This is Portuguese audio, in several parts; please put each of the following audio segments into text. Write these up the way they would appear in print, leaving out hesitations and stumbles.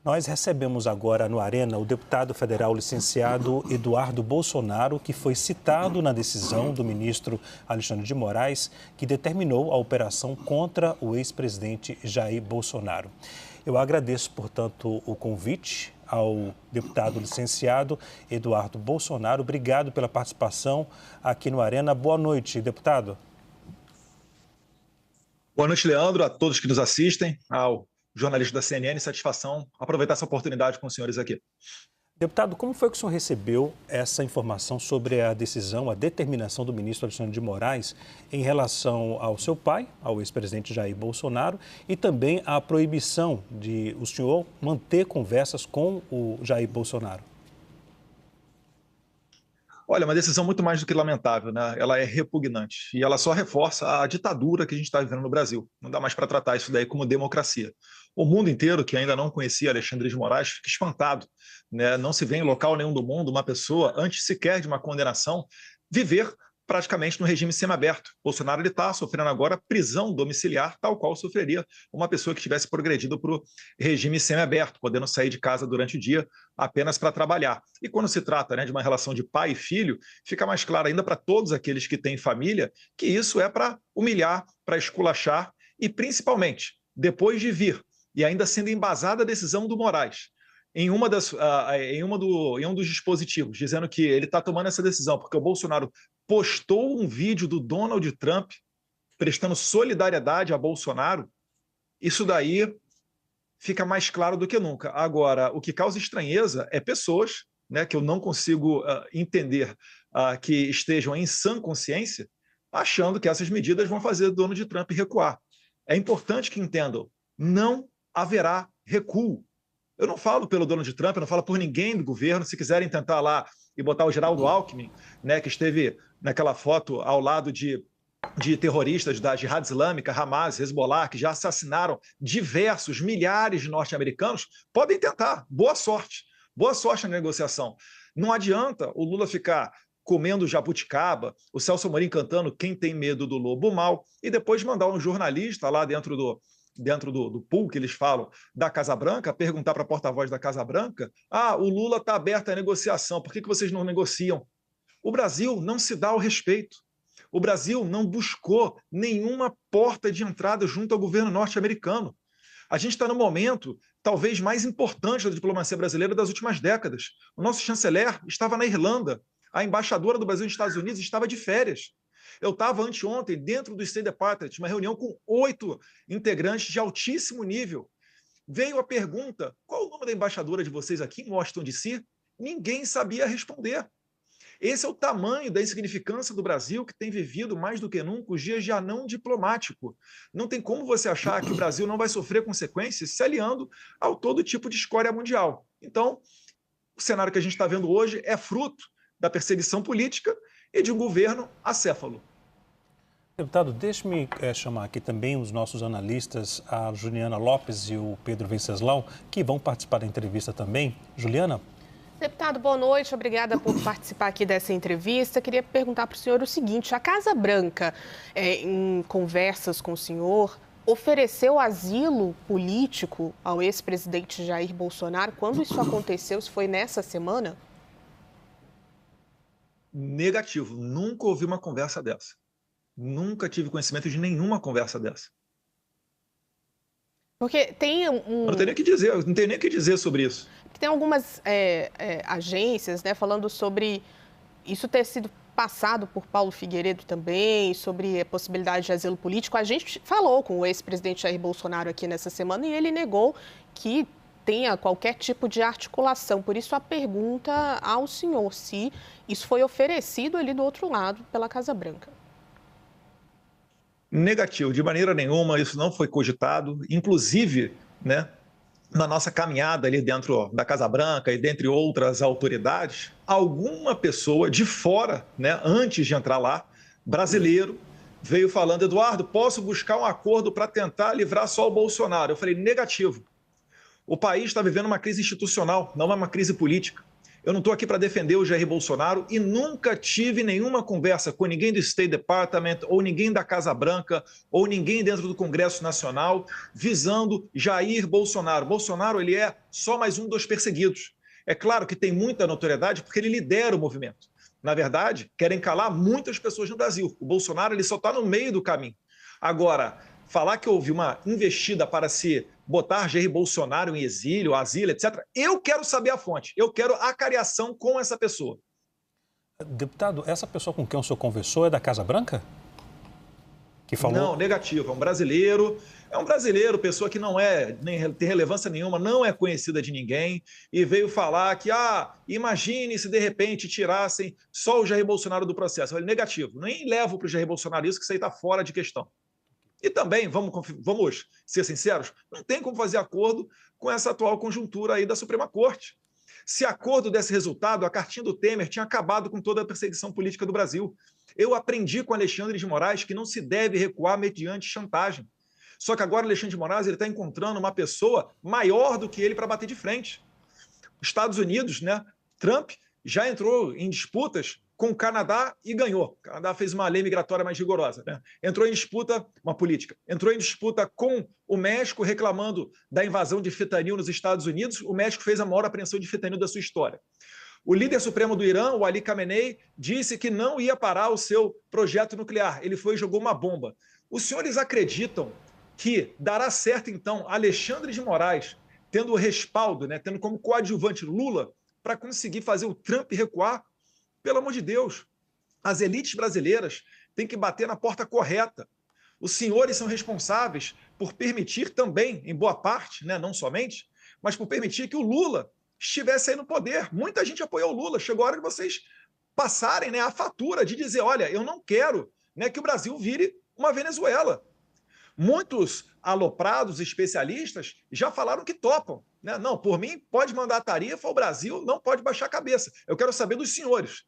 Nós recebemos agora no Arena o deputado federal licenciado Eduardo Bolsonaro, que foi citado na decisão do ministro Alexandre de Moraes, que determinou a operação contra o ex-presidente Jair Bolsonaro. Eu agradeço, portanto, o convite ao deputado licenciado Eduardo Bolsonaro. Obrigado pela participação aqui no Arena. Boa noite, deputado. Boa noite, Leandro, a todos que nos assistem, ao jornalista da CNN, satisfação aproveitar essa oportunidade com os senhores aqui. Deputado, como foi que o senhor recebeu essa informação sobre a decisão, a determinação do ministro Alexandre de Moraes em relação ao seu pai, ao ex-presidente Jair Bolsonaro, e também a proibição de o senhor manter conversas com o Jair Bolsonaro? Olha, uma decisão muito mais do que lamentável, né? Ela é repugnante e ela só reforça a ditadura que a gente está vivendo no Brasil. Não dá mais para tratar isso daí como democracia. O mundo inteiro, que ainda não conhecia Alexandre de Moraes, fica espantado, né? Não se vê em local nenhum do mundo uma pessoa, antes sequer de uma condenação, viver praticamente no regime semiaberto. Bolsonaro está sofrendo agora prisão domiciliar, tal qual sofreria uma pessoa que tivesse progredido para o regime semiaberto, podendo sair de casa durante o dia apenas para trabalhar. E quando se trata, né, de uma relação de pai e filho, fica mais claro ainda para todos aqueles que têm família que isso é para humilhar, para esculachar e, principalmente, depois de vir e ainda sendo embasada a decisão do Moraes, em um dos dispositivos, dizendo que ele está tomando essa decisão porque o Bolsonaro postou um vídeo do Donald Trump prestando solidariedade a Bolsonaro, isso daí fica mais claro do que nunca. Agora, o que causa estranheza é pessoas, né, que eu não consigo entender que estejam em sã consciência, achando que essas medidas vão fazer o Donald Trump recuar. É importante que entendam, não haverá recuo. Eu não falo pelo Donald Trump, eu não falo por ninguém do governo. Se quiserem tentar lá e botar o Geraldo Alckmin, né, que esteve naquela foto ao lado de terroristas da Jihad Islâmica, Hamas, Hezbollah, que já assassinaram diversos, milhares de norte-americanos, podem tentar. Boa sorte. Boa sorte na negociação. Não adianta o Lula ficar comendo jabuticaba, o Celso Amorim cantando Quem Tem Medo do Lobo Mal, e depois mandar um jornalista lá dentro do pool que eles falam da Casa Branca, perguntar para a porta-voz da Casa Branca, o Lula está aberto à negociação, por que vocês não negociam? O Brasil não se dá ao respeito. O Brasil não buscou nenhuma porta de entrada junto ao governo norte-americano. A gente está no momento, talvez, mais importante da diplomacia brasileira das últimas décadas. O nosso chanceler estava na Irlanda, a embaixadora do Brasil nos Estados Unidos estava de férias. Eu estava anteontem dentro do State Department, uma reunião com 8 integrantes de altíssimo nível. Veio a pergunta, qual o nome da embaixadora de vocês aqui em Washington, D.C.? Ninguém sabia responder. Esse é o tamanho da insignificância do Brasil, que tem vivido mais do que nunca os dias de anão diplomático. Não tem como você achar que o Brasil não vai sofrer consequências se aliando ao todo tipo de escória mundial. Então, o cenário que a gente está vendo hoje é fruto da perseguição política e de um governo acéfalo. Deputado, deixe-me chamar aqui também os nossos analistas, a Juliana Lopes e o Pedro Venceslau, que vão participar da entrevista também. Juliana? Deputado, boa noite. Obrigada por participar aqui dessa entrevista. Queria perguntar para o senhor o seguinte: a Casa Branca, em conversas com o senhor, ofereceu asilo político ao ex-presidente Jair Bolsonaro? Quando isso aconteceu? Se foi nessa semana? Negativo. Nunca ouvi uma conversa dessa. Nunca tive conhecimento de nenhuma conversa dessa. Porque tem Eu não tenho nem o que dizer, não tenho nem o que dizer sobre isso. Tem algumas agências, né, falando sobre isso ter sido passado por Paulo Figueiredo também, sobre a possibilidade de asilo político. A gente falou com o ex-presidente Jair Bolsonaro aqui nessa semana e ele negou que tenha qualquer tipo de articulação. Por isso, a pergunta ao senhor se isso foi oferecido ali do outro lado pela Casa Branca. Negativo, de maneira nenhuma, isso não foi cogitado. Inclusive, né, na nossa caminhada ali dentro da Casa Branca e dentre outras autoridades, alguma pessoa de fora, né, antes de entrar lá, brasileiro, veio falando: Eduardo, posso buscar um acordo para tentar livrar só o Bolsonaro? Eu falei: negativo. O país está vivendo uma crise institucional, não é uma crise política. Eu não estou aqui para defender o Jair Bolsonaro e nunca tive nenhuma conversa com ninguém do State Department ou ninguém da Casa Branca ou ninguém dentro do Congresso Nacional visando Jair Bolsonaro. Bolsonaro, ele é só mais um dos perseguidos. É claro que tem muita notoriedade porque ele lidera o movimento. Na verdade, querem calar muitas pessoas no Brasil. O Bolsonaro, ele só está no meio do caminho. Agora, falar que houve uma investida para se botar Jair Bolsonaro em exílio, asilo, etc., eu quero saber a fonte. Eu quero a cariação com essa pessoa. Deputado, essa pessoa com quem o senhor conversou é da Casa Branca? Que falou... Não, negativo. É um brasileiro, pessoa que não tem relevância nenhuma, não é conhecida de ninguém, e veio falar que, imagine se de repente tirassem só o Jair Bolsonaro do processo. Eu falei, negativo. Nem levo para o Jair Bolsonaro isso, que isso aí está fora de questão. E também, vamos ser sinceros, não tem como fazer acordo com essa atual conjuntura aí da Suprema Corte. Se acordo desse resultado, a cartinha do Temer tinha acabado com toda a perseguição política do Brasil. Eu aprendi com Alexandre de Moraes que não se deve recuar mediante chantagem. Só que agora Alexandre de Moraes está encontrando uma pessoa maior do que ele para bater de frente. Os Estados Unidos, Trump, já entrou em disputas com o Canadá e ganhou. O Canadá fez uma lei migratória mais rigorosa. Entrou em disputa, uma política, entrou em disputa com o México reclamando da invasão de fentanil nos Estados Unidos. O México fez a maior apreensão de fentanil da sua história. O líder supremo do Irã, o Ali Khamenei, disse que não ia parar o seu projeto nuclear. Ele foi e jogou uma bomba. Os senhores acreditam que dará certo, então, Alexandre de Moraes, tendo o respaldo, tendo como coadjuvante Lula, para conseguir fazer o Trump recuar? Pelo amor de Deus, as elites brasileiras têm que bater na porta correta. Os senhores são responsáveis por permitir também, em boa parte, não somente, mas por permitir que o Lula estivesse aí no poder. Muita gente apoiou o Lula. Chegou a hora de vocês passarem a fatura de dizer, olha, eu não quero que o Brasil vire uma Venezuela. Muitos aloprados especialistas já falaram que topam. Não, por mim, pode mandar a tarifa, o Brasil não pode baixar a cabeça. Eu quero saber dos senhores,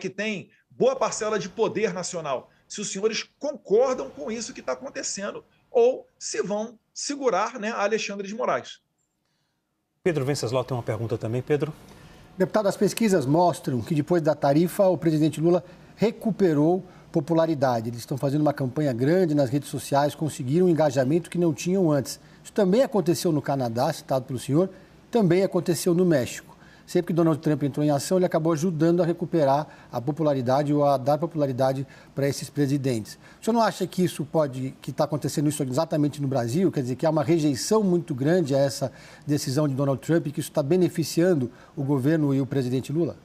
que tem boa parcela de poder nacional, se os senhores concordam com isso que está acontecendo ou se vão segurar Alexandre de Moraes. Pedro Venceslau tem uma pergunta também. Pedro? Deputado, as pesquisas mostram que depois da tarifa, o presidente Lula recuperou popularidade. Eles estão fazendo uma campanha grande nas redes sociais, conseguiram um engajamento que não tinham antes. Isso também aconteceu no Canadá, citado pelo senhor, também aconteceu no México. Sempre que Donald Trump entrou em ação, ele acabou ajudando a recuperar a popularidade ou a dar popularidade para esses presidentes. O senhor não acha que que está acontecendo isso exatamente no Brasil? Quer dizer, que há uma rejeição muito grande a essa decisão de Donald Trump e que isso está beneficiando o governo e o presidente Lula?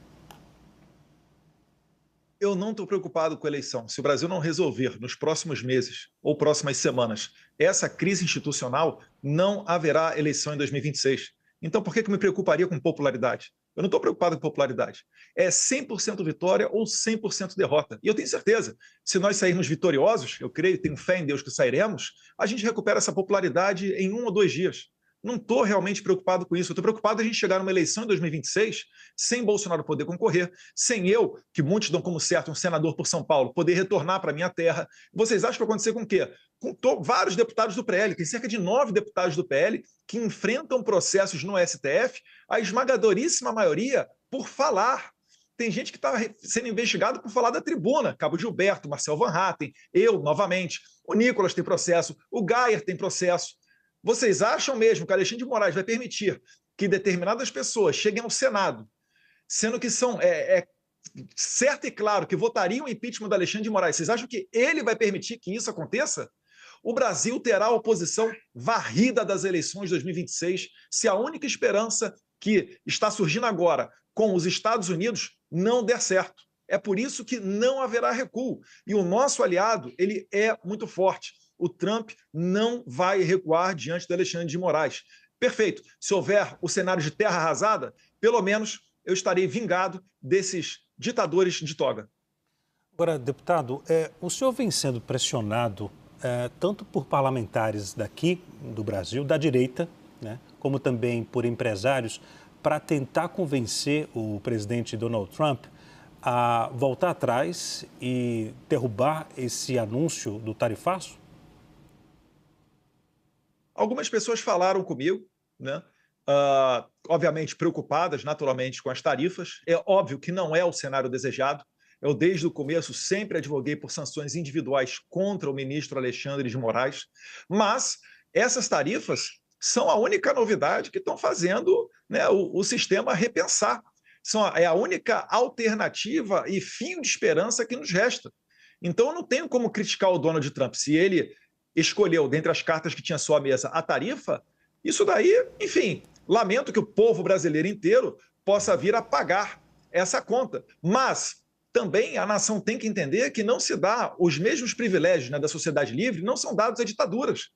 Eu não estou preocupado com a eleição. Se o Brasil não resolver nos próximos meses ou próximas semanas essa crise institucional, não haverá eleição em 2026. Então, por que eu me preocuparia com popularidade? Eu não estou preocupado com popularidade. É 100% vitória ou 100% derrota. E eu tenho certeza, se nós sairmos vitoriosos, eu creio, tenho fé em Deus que sairemos, a gente recupera essa popularidade em 1 ou 2 dias. Não estou realmente preocupado com isso. Eu estou preocupado em a gente chegar numa eleição em 2026 sem Bolsonaro poder concorrer, sem eu, que muitos dão como certo, um senador por São Paulo, poder retornar para a minha terra. Vocês acham que vai acontecer com o quê? Com vários deputados do PL, tem cerca de 9 deputados do PL que enfrentam processos no STF, a esmagadoríssima maioria por falar. Tem gente que está sendo investigado por falar da tribuna. Cabo Gilberto, Marcel Van Hatten, eu, novamente. O Nicolas tem processo, o Gayer tem processo. Vocês acham mesmo que Alexandre de Moraes vai permitir que determinadas pessoas cheguem ao Senado, sendo que são certo e claro que votariam o impeachment do Alexandre de Moraes? Vocês acham que ele vai permitir que isso aconteça? O Brasil terá a oposição varrida das eleições de 2026 se a única esperança que está surgindo agora com os Estados Unidos não der certo. É por isso que não haverá recuo. E o nosso aliado, ele é muito forte. O Trump não vai recuar diante do Alexandre de Moraes. Perfeito. Se houver o cenário de terra arrasada, pelo menos eu estarei vingado desses ditadores de toga. Agora, deputado, o senhor vem sendo pressionado tanto por parlamentares daqui do Brasil, da direita, como também por empresários, para tentar convencer o presidente Donald Trump a voltar atrás e derrubar esse anúncio do tarifaço? Algumas pessoas falaram comigo, obviamente, preocupadas, naturalmente, com as tarifas. É óbvio que não é o cenário desejado. Eu, desde o começo, sempre advoguei por sanções individuais contra o ministro Alexandre de Moraes, mas essas tarifas são a única novidade que estão fazendo, né, o sistema repensar. É a única alternativa e fio de esperança que nos resta. Então, eu não tenho como criticar o Donald Trump. Se ele escolheu, dentre as cartas que tinha à sua mesa, a tarifa, isso daí, enfim, lamento que o povo brasileiro inteiro possa vir a pagar essa conta. Mas também a nação tem que entender que não se dá os mesmos privilégios, né, da sociedade livre, não são dados a ditaduras.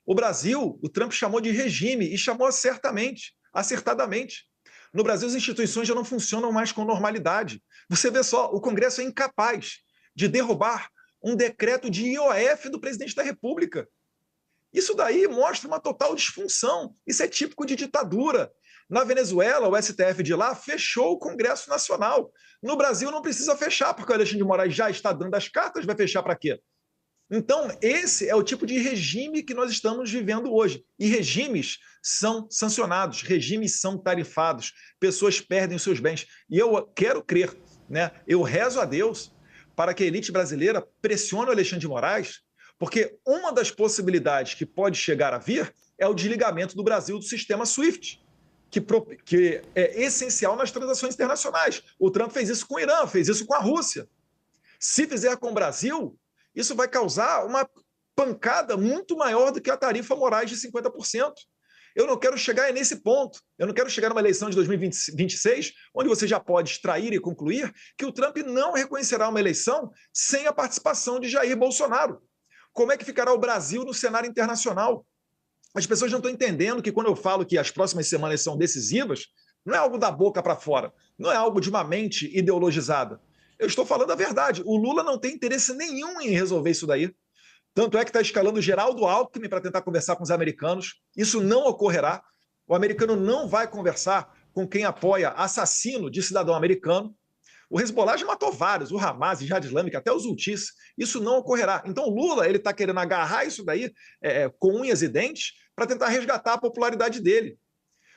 O Brasil, o Trump chamou de regime e chamou acertadamente. No Brasil, as instituições já não funcionam mais com normalidade. Você vê só, o Congresso é incapaz de derrubar um decreto de IOF do presidente da República. Isso daí mostra uma total disfunção. Isso é típico de ditadura. Na Venezuela, o STF de lá fechou o Congresso Nacional. No Brasil não precisa fechar, porque o Alexandre de Moraes já está dando as cartas, vai fechar para quê? Então, esse é o tipo de regime que nós estamos vivendo hoje. E regimes são sancionados, regimes são tarifados, pessoas perdem os seus bens. E eu quero crer, né? Eu rezo a Deus para que a elite brasileira pressione o Alexandre de Moraes, porque uma das possibilidades que pode chegar a vir é o desligamento do Brasil do sistema SWIFT, que é essencial nas transações internacionais. O Trump fez isso com o Irã, fez isso com a Rússia. Se fizer com o Brasil, isso vai causar uma pancada muito maior do que a tarifa Moraes de 50%. Eu não quero chegar nesse ponto. Eu não quero chegar numa eleição de 2026, onde você já pode extrair e concluir que o Trump não reconhecerá uma eleição sem a participação de Jair Bolsonaro. Como é que ficará o Brasil no cenário internacional? As pessoas não estão entendendo que quando eu falo que as próximas semanas são decisivas, não é algo da boca para fora, não é algo de uma mente ideologizada. Eu estou falando a verdade. O Lula não tem interesse nenhum em resolver isso daí. Tanto é que está escalando Geraldo Alckmin para tentar conversar com os americanos. Isso não ocorrerá. O americano não vai conversar com quem apoia assassino de cidadão americano. O Hezbollah já matou vários, o Hamas, Jihad Islâmica, até os Houthis. Isso não ocorrerá. Então o Lula está querendo agarrar isso daí com unhas e dentes para tentar resgatar a popularidade dele.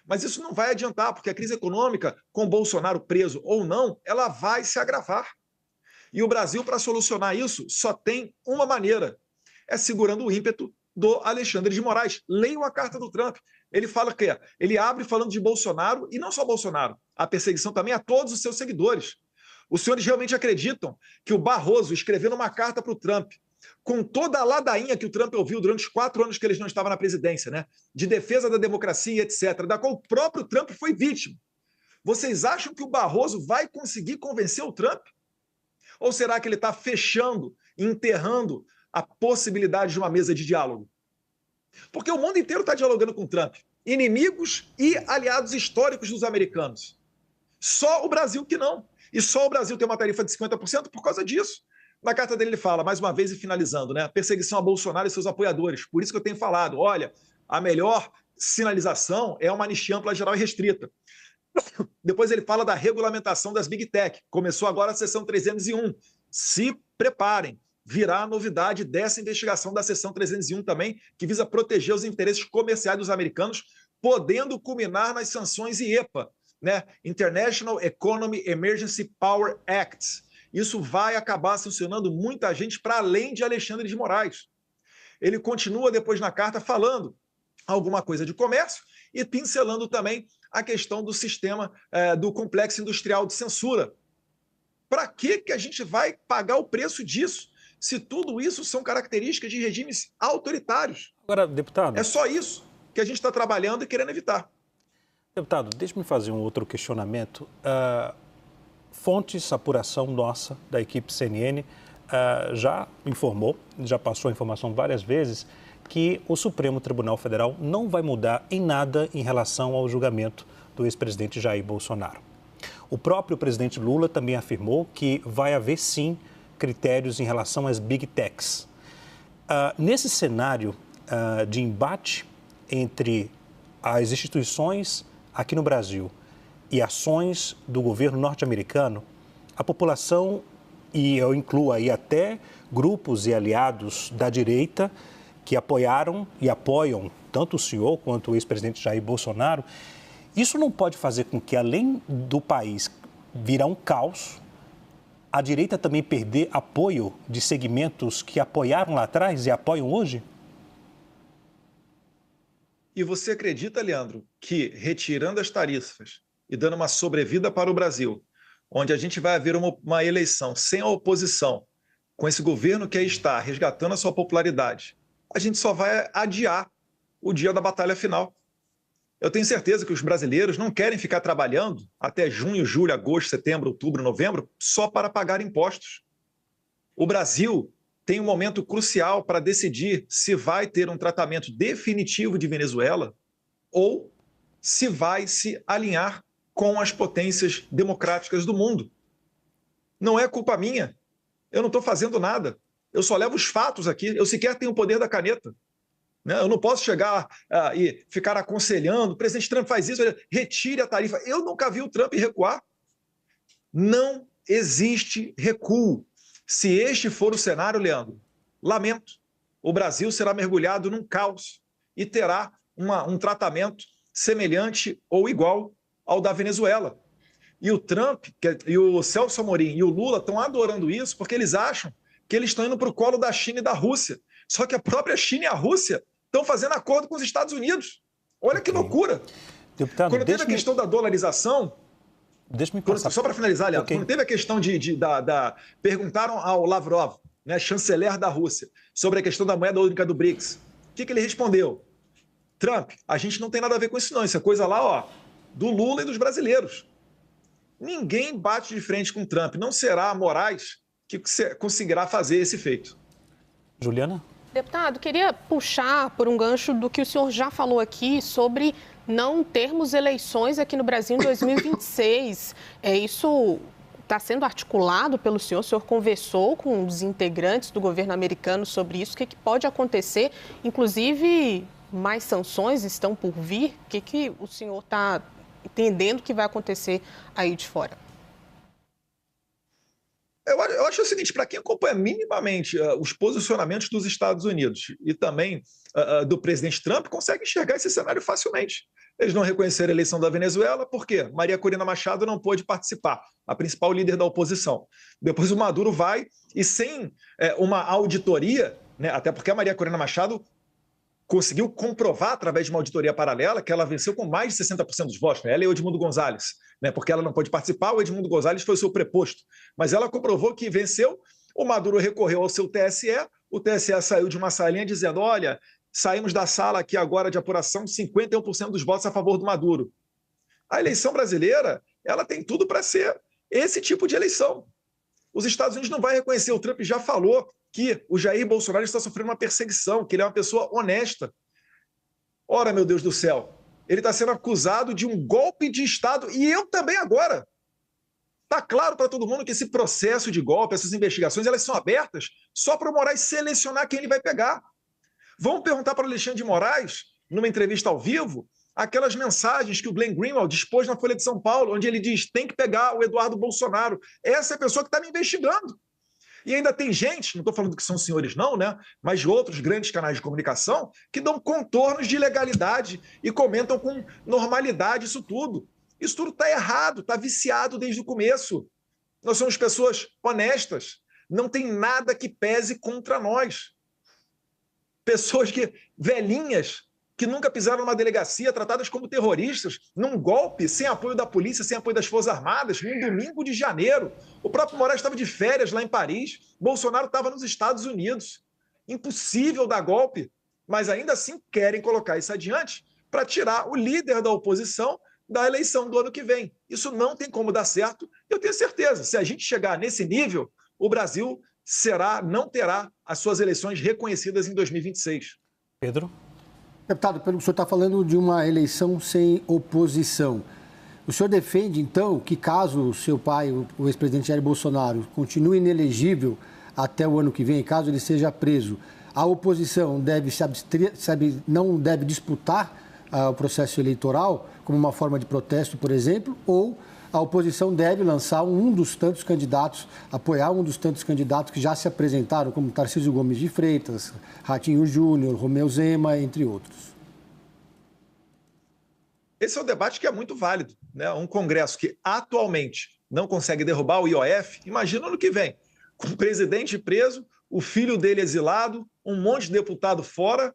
Mas isso não vai adiantar, porque a crise econômica, com Bolsonaro preso ou não, ela vai se agravar. E o Brasil, para solucionar isso, só tem uma maneira: é segurando o ímpeto do Alexandre de Moraes. Leiam a carta do Trump. Ele fala que ele abre falando de Bolsonaro, e não só Bolsonaro, a perseguição também a todos os seus seguidores. Os senhores realmente acreditam que o Barroso, escrevendo uma carta para o Trump, com toda a ladainha que o Trump ouviu durante os 4 anos que ele não estava na presidência, né, de defesa da democracia, etc., da qual o próprio Trump foi vítima, vocês acham que o Barroso vai conseguir convencer o Trump? Ou será que ele está fechando, enterrando a possibilidade de uma mesa de diálogo? Porque o mundo inteiro está dialogando com o Trump. Inimigos e aliados históricos dos americanos. Só o Brasil que não. E só o Brasil tem uma tarifa de 50% por causa disso. Na carta dele ele fala, mais uma vez e finalizando, né, perseguição a Bolsonaro e seus apoiadores. Por isso que eu tenho falado, olha, a melhor sinalização é uma anistia ampla, geral e restrita. Depois ele fala da regulamentação das Big Tech. Começou agora a sessão 301. Se preparem, virá a novidade dessa investigação da sessão 301 também, que visa proteger os interesses comerciais dos americanos, podendo culminar nas sanções IEPA, né? International Economy Emergency Power Act. Isso vai acabar sancionando muita gente para além de Alexandre de Moraes. Ele continua depois na carta falando alguma coisa de comércio e pincelando também a questão do sistema do complexo industrial de censura. Para que a gente vai pagar o preço disso, se tudo isso são características de regimes autoritários? Agora, deputado... É só isso que a gente está trabalhando e querendo evitar. Deputado, deixe-me fazer um outro questionamento. Fontes, apuração nossa, da equipe CNN, já informou, já passou a informação várias vezes, que o Supremo Tribunal Federal não vai mudar em nada em relação ao julgamento do ex-presidente Jair Bolsonaro. O próprio presidente Lula também afirmou que vai haver, sim, critérios em relação às Big Techs. Nesse cenário de embate entre as instituições aqui no Brasil e ações do governo norte-americano, a população, e eu incluo aí até grupos e aliados da direita que apoiaram e apoiam tanto o senhor quanto o ex-presidente Jair Bolsonaro, Isso não pode fazer com que, além do país virar um caos, a direita também perder apoio de segmentos que apoiaram lá atrás e apoiam hoje? E você acredita, Leandro, que retirando as tarifas e dando uma sobrevida para o Brasil, onde a gente vai haver uma eleição sem a oposição, com esse governo que aí está resgatando a sua popularidade, a gente só vai adiar o dia da batalha final. Eu tenho certeza que os brasileiros não querem ficar trabalhando até junho, julho, agosto, setembro, outubro, novembro, só para pagar impostos. O Brasil tem um momento crucial para decidir se vai ter um tratamento definitivo de Venezuela ou se vai se alinhar com as potências democráticas do mundo. Não é culpa minha. Eu não estou fazendo nada. Eu só levo os fatos aqui. Eu sequer tenho o poder da caneta. Eu não posso chegar e ficar aconselhando, o presidente Trump faz isso, retire a tarifa. Eu nunca vi o Trump recuar. Não existe recuo. Se este for o cenário, Leandro, lamento. O Brasil será mergulhado num caos e terá um tratamento semelhante ou igual ao da Venezuela. E o Trump, e o Celso Amorim e o Lula estão adorando isso porque eles acham que eles estão indo para o colo da China e da Rússia. Só que a própria China e a Rússia estão fazendo acordo com os Estados Unidos. Olha que loucura. Deputado, quando teve a questão da dolarização... Deixa-me passar. Só para finalizar, Leandro, quando teve a questão perguntaram ao Lavrov, né, chanceler da Rússia, sobre a questão da moeda única do BRICS. O que ele respondeu? Trump, a gente não tem nada a ver com isso não, isso é coisa lá, do Lula e dos brasileiros. Ninguém bate de frente com Trump, não será a Moraes que conseguirá fazer esse feito. Juliana? Deputado, queria puxar por um gancho do que o senhor já falou aqui sobre não termos eleições aqui no Brasil em 2026. Isso está sendo articulado pelo senhor? O senhor conversou com os integrantes do governo americano sobre isso? O que pode acontecer? Inclusive, mais sanções estão por vir? O que o senhor está entendendo que vai acontecer aí de fora? Eu acho o seguinte, para quem acompanha minimamente os posicionamentos dos Estados Unidos e também do presidente Trump, consegue enxergar esse cenário facilmente. Eles não reconheceram a eleição da Venezuela, por quê? Maria Corina Machado não pôde participar, a principal líder da oposição. Depois o Maduro vai e sem uma auditoria, né, até porque a Maria Corina Machado conseguiu comprovar, através de uma auditoria paralela, que ela venceu com mais de 60% dos votos. Né? Ela e o Edmundo Gonzalez, né? Porque ela não pôde participar, o Edmundo Gonzalez foi o seu preposto. Mas ela comprovou que venceu, o Maduro recorreu ao seu TSE, o TSE saiu de uma salinha dizendo, olha, saímos da sala aqui agora de apuração, 51% dos votos a favor do Maduro. A eleição brasileira, ela tem tudo para ser esse tipo de eleição. Os Estados Unidos não vão reconhecer, o Trump já falou que o Jair Bolsonaro está sofrendo uma perseguição, que ele é uma pessoa honesta. Ora, meu Deus do céu, ele está sendo acusado de um golpe de Estado, e eu também agora. Está claro para todo mundo que esse processo de golpe, essas investigações, elas são abertas só para o Moraes selecionar quem ele vai pegar. Vamos perguntar para o Alexandre de Moraes, numa entrevista ao vivo, aquelas mensagens que o Glenn Greenwald dispôs na Folha de São Paulo, onde ele diz, tem que pegar o Eduardo Bolsonaro. Essa é a pessoa que está me investigando. E ainda tem gente, não estou falando que são senhores não, né? Mas de outros grandes canais de comunicação que dão contornos de ilegalidade e comentam com normalidade isso tudo. Isso tudo está errado, está viciado desde o começo. Nós somos pessoas honestas. Não tem nada que pese contra nós. Pessoas velhinhas, que nunca pisaram numa delegacia, tratadas como terroristas, num golpe, sem apoio da polícia, sem apoio das Forças Armadas, num domingo de janeiro. O próprio Moraes estava de férias lá em Paris, Bolsonaro estava nos Estados Unidos. Impossível dar golpe, mas ainda assim querem colocar isso adiante para tirar o líder da oposição da eleição do ano que vem. Isso não tem como dar certo. Eu tenho certeza, se a gente chegar nesse nível, o Brasil não terá as suas eleições reconhecidas em 2026. Pedro? Deputado, pelo que o senhor está falando de uma eleição sem oposição, o senhor defende, então, que caso o seu pai, o ex-presidente Jair Bolsonaro, continue inelegível até o ano que vem, caso ele seja preso, a oposição não deve disputar o processo eleitoral como uma forma de protesto, por exemplo, ou a oposição deve lançar um dos tantos candidatos, apoiar um dos tantos candidatos que já se apresentaram, como Tarcísio Gomes de Freitas, Ratinho Júnior, Romeu Zema, entre outros? Esse é um debate que é muito válido, né? Um Congresso que atualmente não consegue derrubar o IOF, imagina no que vem, com o presidente preso, o filho dele exilado, um monte de deputado fora.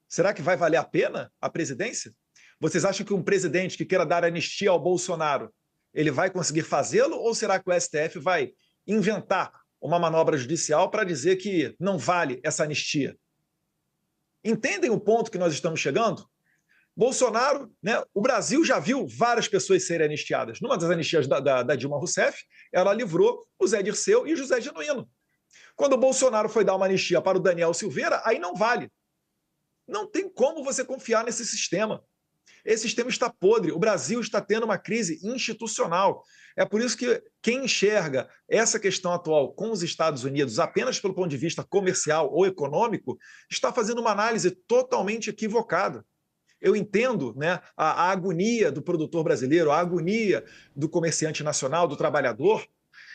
Será que vai valer a pena a presidência? Vocês acham que um presidente que queira dar anistia ao Bolsonaro, ele vai conseguir fazê-lo? Ou será que o STF vai inventar uma manobra judicial para dizer que não vale essa anistia? Entendem o ponto que nós estamos chegando? Bolsonaro, né, o Brasil já viu várias pessoas serem anistiadas. Numa das anistias da Dilma Rousseff, ela livrou o Zé Dirceu e o José Genuíno. Quando o Bolsonaro foi dar uma anistia para o Daniel Silveira, aí não vale. Não tem como você confiar nesse sistema. Esse sistema está podre. O Brasil está tendo uma crise institucional. É por isso que quem enxerga essa questão atual com os Estados Unidos apenas pelo ponto de vista comercial ou econômico, está fazendo uma análise totalmente equivocada. Eu entendo, né, a agonia do produtor brasileiro, a agonia do comerciante nacional, do trabalhador,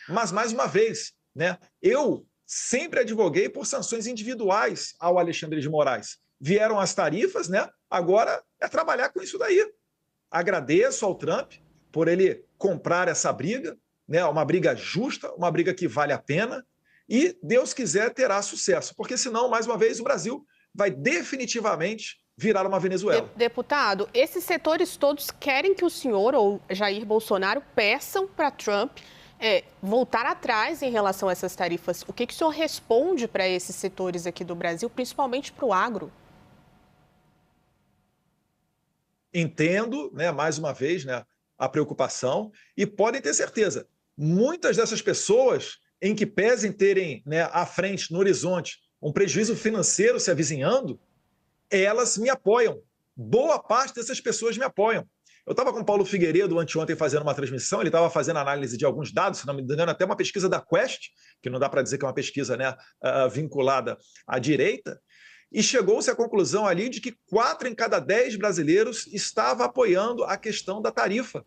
mas, mais uma vez, né, eu sempre advoguei por sanções individuais ao Alexandre de Moraes. Vieram as tarifas, né? Agora é trabalhar com isso daí. Agradeço ao Trump por ele comprar essa briga, né? Uma briga justa, uma briga que vale a pena, e Deus quiser terá sucesso, porque senão, mais uma vez, o Brasil vai definitivamente virar uma Venezuela. Deputado, esses setores todos querem que o senhor ou Jair Bolsonaro peçam para Trump voltar atrás em relação a essas tarifas. O que o senhor responde para esses setores aqui do Brasil, principalmente para o agro? Entendo, né, mais uma vez, né, a preocupação, e podem ter certeza, muitas dessas pessoas, em que pesem terem, né, à frente, no horizonte, um prejuízo financeiro se avizinhando, elas me apoiam. Boa parte dessas pessoas me apoiam. Eu estava com o Paulo Figueiredo anteontem fazendo uma transmissão, ele estava fazendo análise de alguns dados, se não me engano, até uma pesquisa da Quest, que não dá para dizer que é uma pesquisa, né, vinculada à direita, e chegou-se à conclusão ali de que 4 em cada 10 brasileiros estava apoiando a questão da tarifa.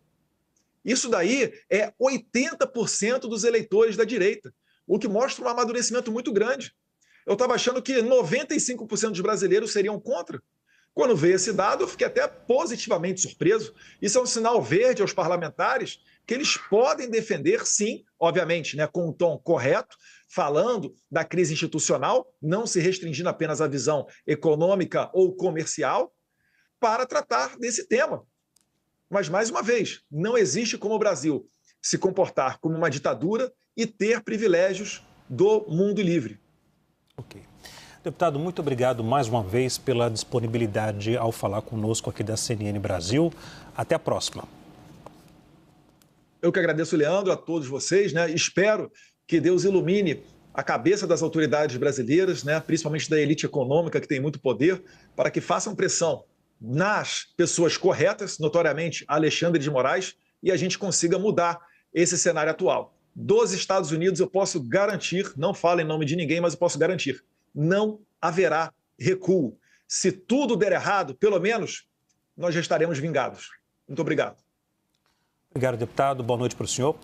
Isso daí é 80% dos eleitores da direita, o que mostra um amadurecimento muito grande. Eu estava achando que 95% dos brasileiros seriam contra. Quando veio esse dado, eu fiquei até positivamente surpreso. Isso é um sinal verde aos parlamentares que eles podem defender, sim, obviamente, né, com um tom correto, falando da crise institucional, não se restringindo apenas à visão econômica ou comercial, para tratar desse tema. Mas, mais uma vez, não existe como o Brasil se comportar como uma ditadura e ter privilégios do mundo livre. Ok. Deputado, muito obrigado mais uma vez pela disponibilidade ao falar conosco aqui da CNN Brasil. Até a próxima. Eu que agradeço, Leandro, a todos vocês, né? Espero que Deus ilumine a cabeça das autoridades brasileiras, né? Principalmente da elite econômica, que tem muito poder, para que façam pressão nas pessoas corretas, notoriamente Alexandre de Moraes, e a gente consiga mudar esse cenário atual. Dos Estados Unidos, eu posso garantir, não falo em nome de ninguém, mas eu posso garantir, não haverá recuo. Se tudo der errado, pelo menos, nós já estaremos vingados. Muito obrigado. Obrigado, deputado. Boa noite para o senhor.